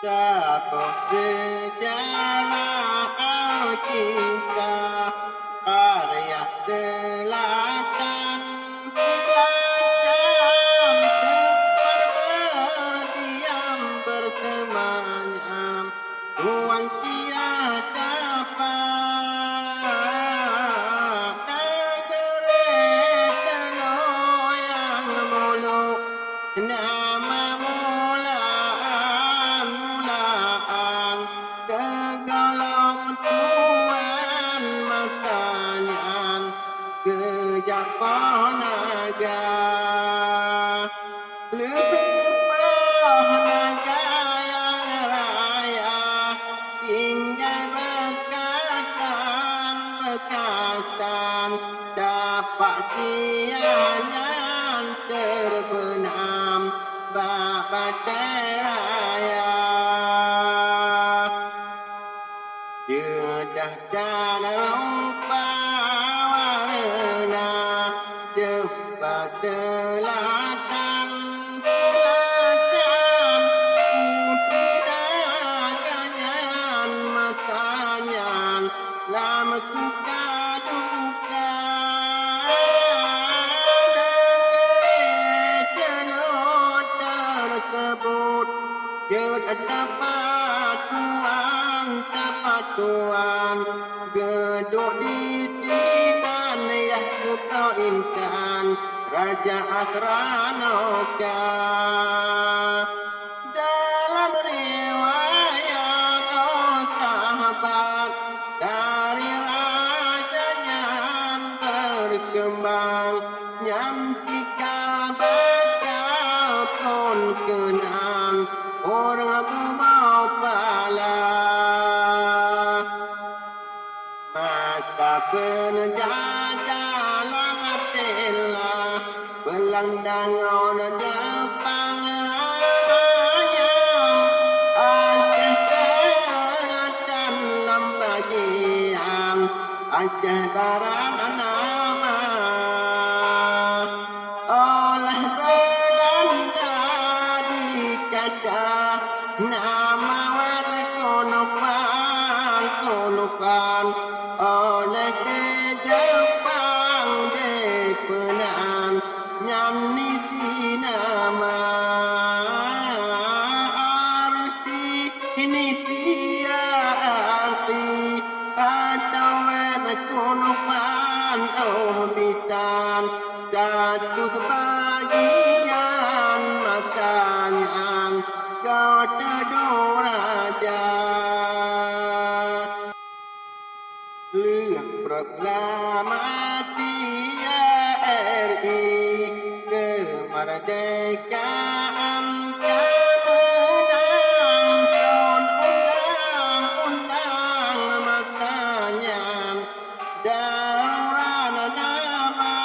Tokoh sejarah Alkitab, karya selatan, tempat berdiam bersemayam, Tuhan tiada dapat, negeri telur yang muluk, nama mulaan, tergolong tuan matanyan, kejap naga, lebih kepah naga yang raya, tinggal bekatan, dapat kianyan terbenam, babatai raya. Jedah dan rupa warna, Jeumpa selatan, putri daganyan, matanyan, lama suka duka, negeri telur tersebut, dapat tuan, geduk di tinan yah putra intan, Raja Asranoka. Dalam riwayat sahabat, dari rajanya berkembang, nyan cikal bakal pun kenal, orang bumau pala. Masa penjajalan telah belandangon Jepang ramanya, Aceh selatan bagian, Aceh barat nama, oleh Belanda dicacah nama wata kunupan, oleh Jepang depenan, nyanyi di nama arti ini dia arti, atau wata kunupan obitan, satu sebagian matanyan, kau teduh raja. Lirik proklamasi RI, kemerdekaan kemenang, tahun undang-undang matanyan, dauran nama,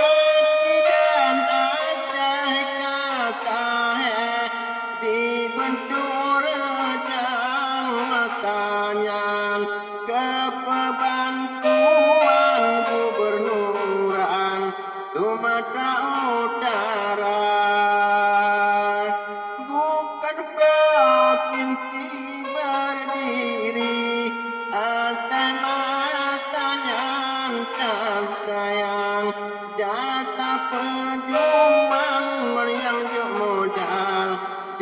Residen Aceh KACEH, dibentuk rejang matanyan, keperbantuan gubernuran Sumatera Utara, bukan provinsi berdiri, atas matanyan tersayang, jatah pejuang yang jauh modal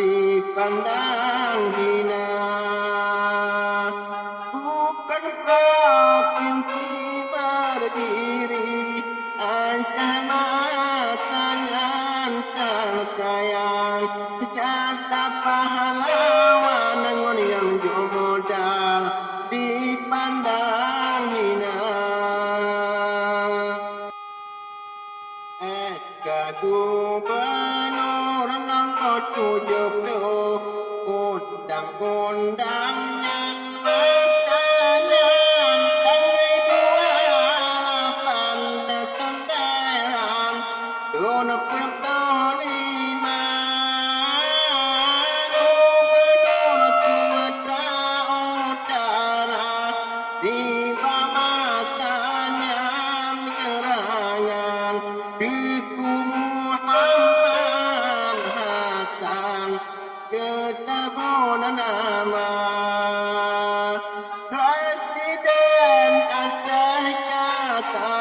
dipandang hina. Bukan provinsi berdiri, Aceh matanyan tersayang, jatah pahlawan yang jauh modal dipandang hina. Gubernur nombor 70, undang-undangnya matanyan, tanggal 28 Desember 2005, Gubernur Sumatera Utara di matanyan gerangan, Diku Muhammad Hasan, ketemu nama Presiden Aceh kata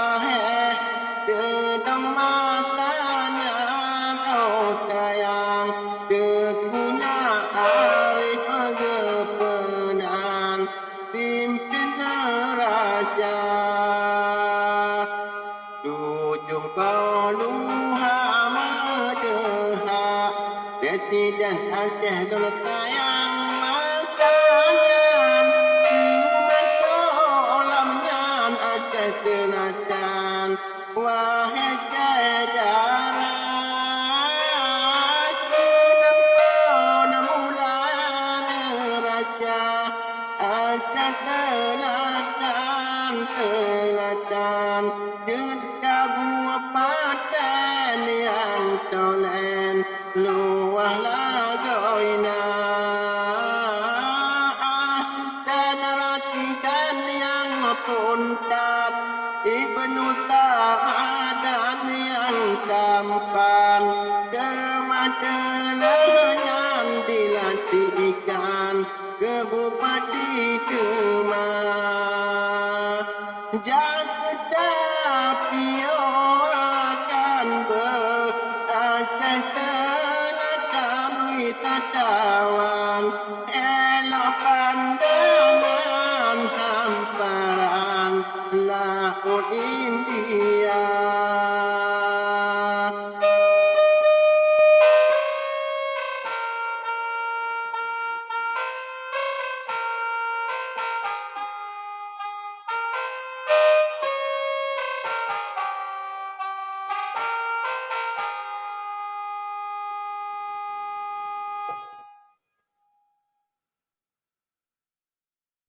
dedang matanya sayang dekunya arif kepenan pimpin raja tujuh kaluha medeha Presiden Aceh dulu sayang matanya matolamnya Aceh selatan wahai sejarah Selatan kabupaten yang tolen luah lagoina narasi dan yang puntat ibnu ta'adan yang tampan kemadelannya dilatihkan Kabupati Demak Jakarta piorakan Aceh selatan wisatawan elok pandangan hamparan laut India